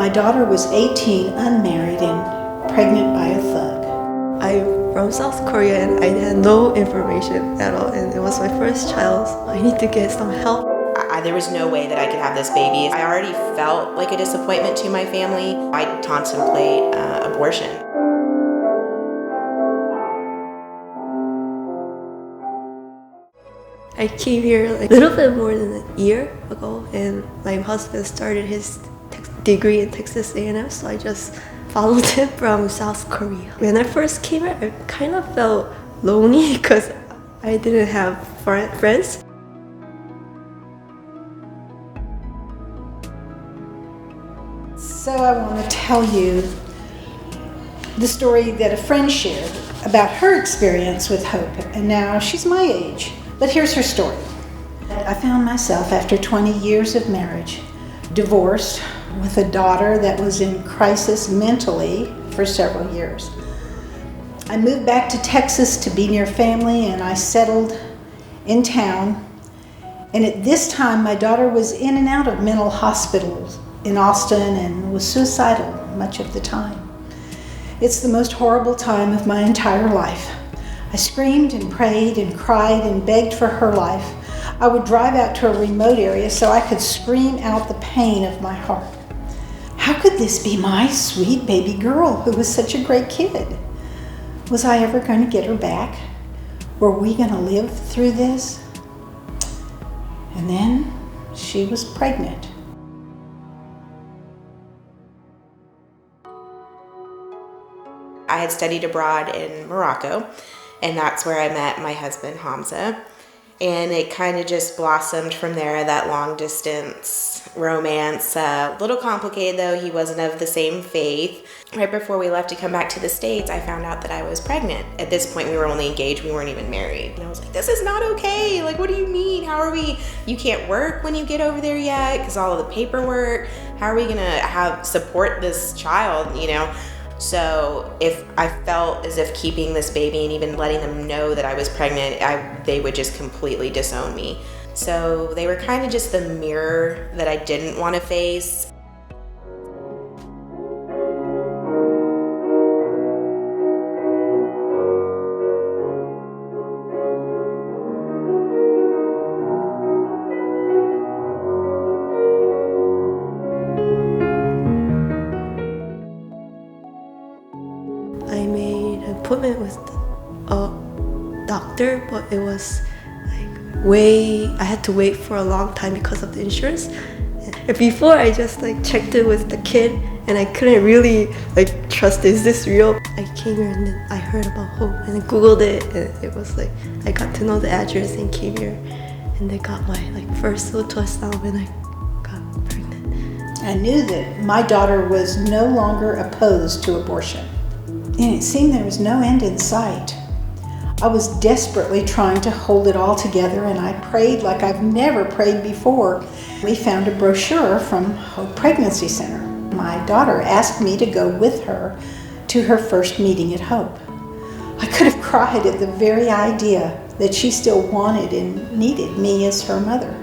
My daughter was 18, unmarried, and pregnant by a thug. I'm from South Korea and I had no information at all, and it was my first child, so I need to get some help. There was no way that I could have this baby. I already felt like a disappointment to my family. I contemplate abortion. I came here a little bit more than a year ago, and my husband started his degree in Texas A&M, so I just followed him from South Korea. When I first came here, I kind of felt lonely because I didn't have friends. So I want to tell you the story that a friend shared about her experience with Hope, and now she's my age. But here's her story. I found myself after 20 years of marriage, divorced with a daughter that was in crisis mentally for several years. I moved back to Texas to be near family, and I settled in town. And at this time, my daughter was in and out of mental hospitals in Austin and was suicidal much of the time. It's the most horrible time of my entire life. I screamed and prayed and cried and begged for her life. I would drive out to a remote area so I could scream out the pain of my heart. How could this be my sweet baby girl who was such a great kid? Was I ever going to get her back? Were we going to live through this? And then she was pregnant. I had studied abroad in Morocco, and that's where I met my husband, Hamza. And it kind of just blossomed from there, that long distance romance. A little complicated though, he wasn't of the same faith. Right before we left to come back to the States, I found out that I was pregnant. At this point, we were only engaged, we weren't even married. And I was like, this is not okay. Like, what do you mean? How are we, you can't work when you get over there yet because all of the paperwork. How are we gonna support this child, you know? So if I felt as if keeping this baby and even letting them know that I was pregnant, they would just completely disown me. So they were kind of just the mirror that I didn't want to face. I made an appointment with a doctor, but it was I had to wait for a long time because of the insurance. And before I just checked it with the kid, and I couldn't really trust, is this real? I came here and then I heard about Hope and I Googled it, and it was I got to know the address and came here, and they got my first ultrasound when I got pregnant. I knew that my daughter was no longer opposed to abortion, and it seemed there was no end in sight. I was desperately trying to hold it all together, and I prayed like I've never prayed before. We found a brochure from Hope Pregnancy Center. My daughter asked me to go with her to her first meeting at Hope. I could have cried at the very idea that she still wanted and needed me as her mother.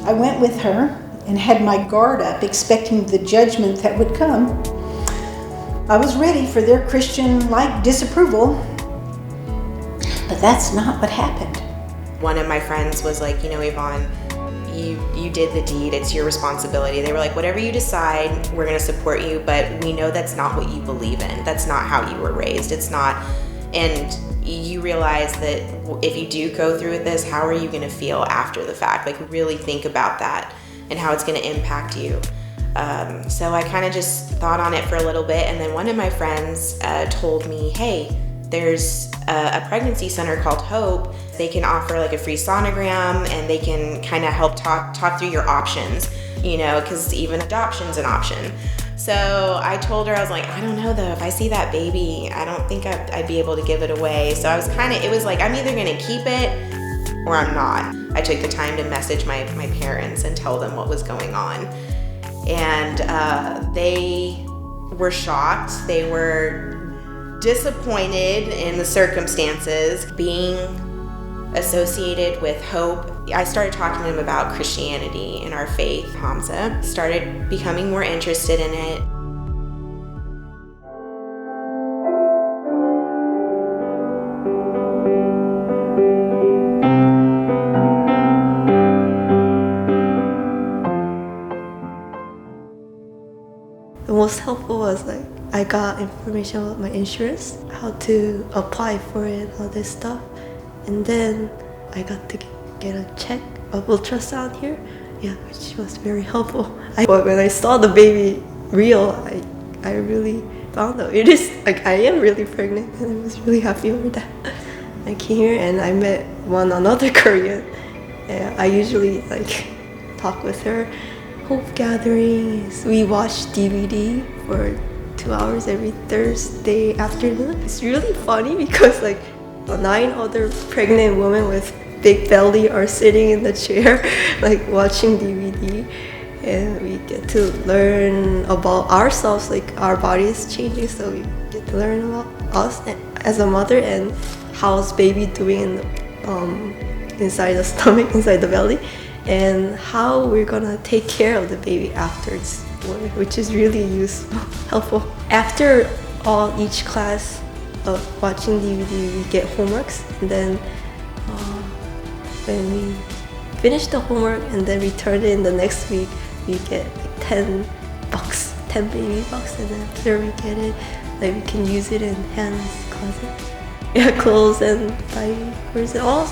I went with her and had my guard up, expecting the judgment that would come. I was ready for their Christian-like disapproval, but that's not what happened. One of my friends was like, you know, Yvonne, you did the deed, it's your responsibility. They were like, whatever you decide, we're gonna support you, but we know that's not what you believe in. That's not how you were raised. It's not, and you realize that if you do go through with this, how are you gonna feel after the fact? Really think about that and how it's gonna impact you. So I kind of just thought on it for a little bit, and then one of my friends told me, hey, there's a pregnancy center called Hope. They can offer a free sonogram, and they can kind of help talk through your options, you know, because even adoption's an option. So I told her, I was like, I don't know though, if I see that baby, I don't think I'd be able to give it away. So I was it was like, I'm either gonna keep it or I'm not. I took the time to message my parents and tell them what was going on. And they were shocked. They were disappointed in the circumstances. Being associated with hope. I started talking to him about Christianity and our faith. Hamza started becoming more interested in it. The most helpful was I got information about my insurance, how to apply for it, all this stuff. And then I got to get a check of ultrasound here, which was very helpful. But when I saw the baby real, I really found out it is, I am really pregnant, and I was really happy over that. I came here and I met another Korean, and I usually talk with her. Hope gatherings, we watch DVD for 2 hours every Thursday afternoon. It's really funny because 9 other pregnant women with big belly are sitting in the chair watching DVD, and we get to learn about ourselves, our body is changing, so we get to learn about us as a mother and how's baby doing inside the stomach, inside the belly, and how we're gonna take care of the baby after it's born, which is really useful, helpful. After each class of watching DVD, we get homeworks, and then when we finish the homework and then return it in the next week, we get 10 bucks, 10 baby bucks, and then after we get it, we can use it in Han's closet. Clothes and diapers and all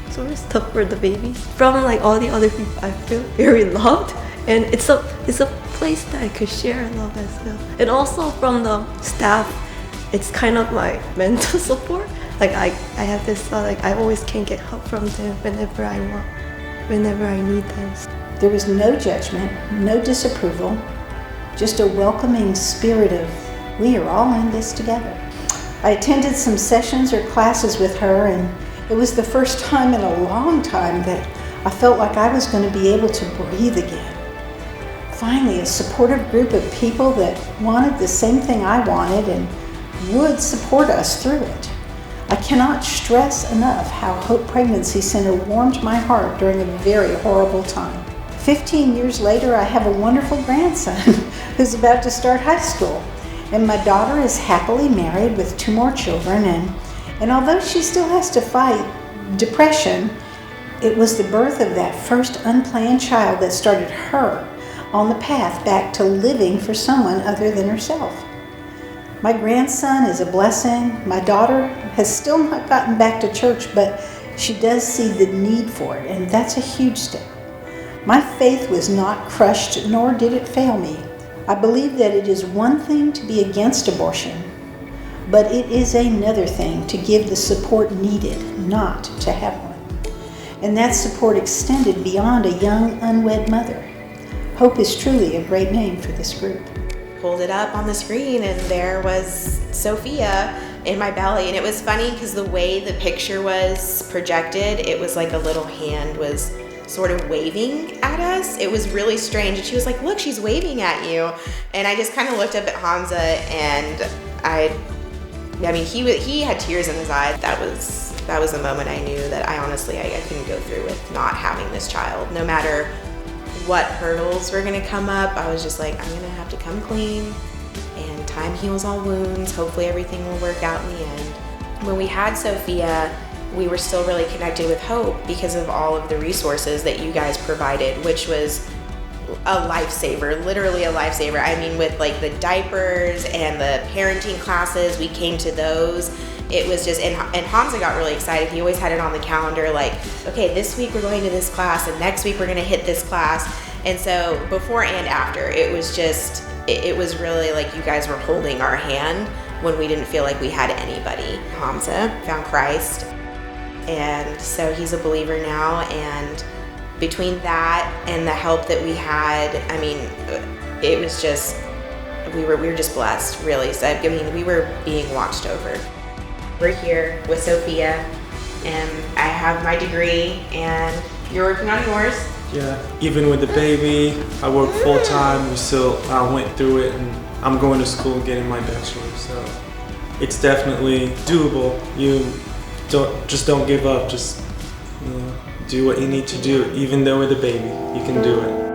sort of stuff for the baby. From all the other people, I feel very loved, and it's a place that I could share love as well. And also from the staff, it's kind of my mental support. I have this thought, I always can get help from them whenever I want, whenever I need them. There was no judgment, no disapproval, just a welcoming spirit of, we are all in this together. I attended some sessions or classes with her, and it was the first time in a long time that I felt like I was going to be able to breathe again. Finally, a supportive group of people that wanted the same thing I wanted and would support us through it. I cannot stress enough how Hope Pregnancy Center warmed my heart during a very horrible time. 15 years later, I have a wonderful grandson who's about to start high school, and my daughter is happily married with 2 more children, and although she still has to fight depression, it was the birth of that first unplanned child that started her on the path back to living for someone other than herself. My grandson is a blessing. My daughter has still not gotten back to church, but she does see the need for it, and that's a huge step. My faith was not crushed, nor did it fail me. I believe that it is one thing to be against abortion, but it is another thing to give the support needed not to have one. And that support extended beyond a young, unwed mother. Hope is truly a great name for this group. Pulled it up on the screen, and there was Sophia in my belly. And it was funny because the way the picture was projected, it was like a little hand was sort of waving at us. It was really strange. And she was like, look, she's waving at you. And I just kind of looked up at Hamza, and I mean, he had tears in his eyes. That was the moment I knew that I couldn't go through with not having this child. No matter what hurdles were gonna come up, I was just like, I'm gonna have to come clean, and time heals all wounds. Hopefully everything will work out in the end. When we had Sophia, we were still really connected with Hope because of all of the resources that you guys provided, which was a lifesaver, literally a lifesaver. I mean, with the diapers and the parenting classes, we came to those. It was just, and Hamza got really excited. He always had it on the calendar, okay, this week we're going to this class, and next week we're gonna hit this class. And so before and after, it was just, it was really you guys were holding our hand when we didn't feel like we had anybody. Hamza found Christ, and so he's a believer now, and between that and the help that we had, I mean, it was just, we were just blessed, really. So I mean, we were being watched over. We're here with Sophia, and I have my degree, and you're working on yours. Yeah, even with the baby, I work full time. I went through it, and I'm going to school getting my bachelor's. So it's definitely doable. don't give up. Just, you know, do what you need to do. Even though with a baby, you can do it.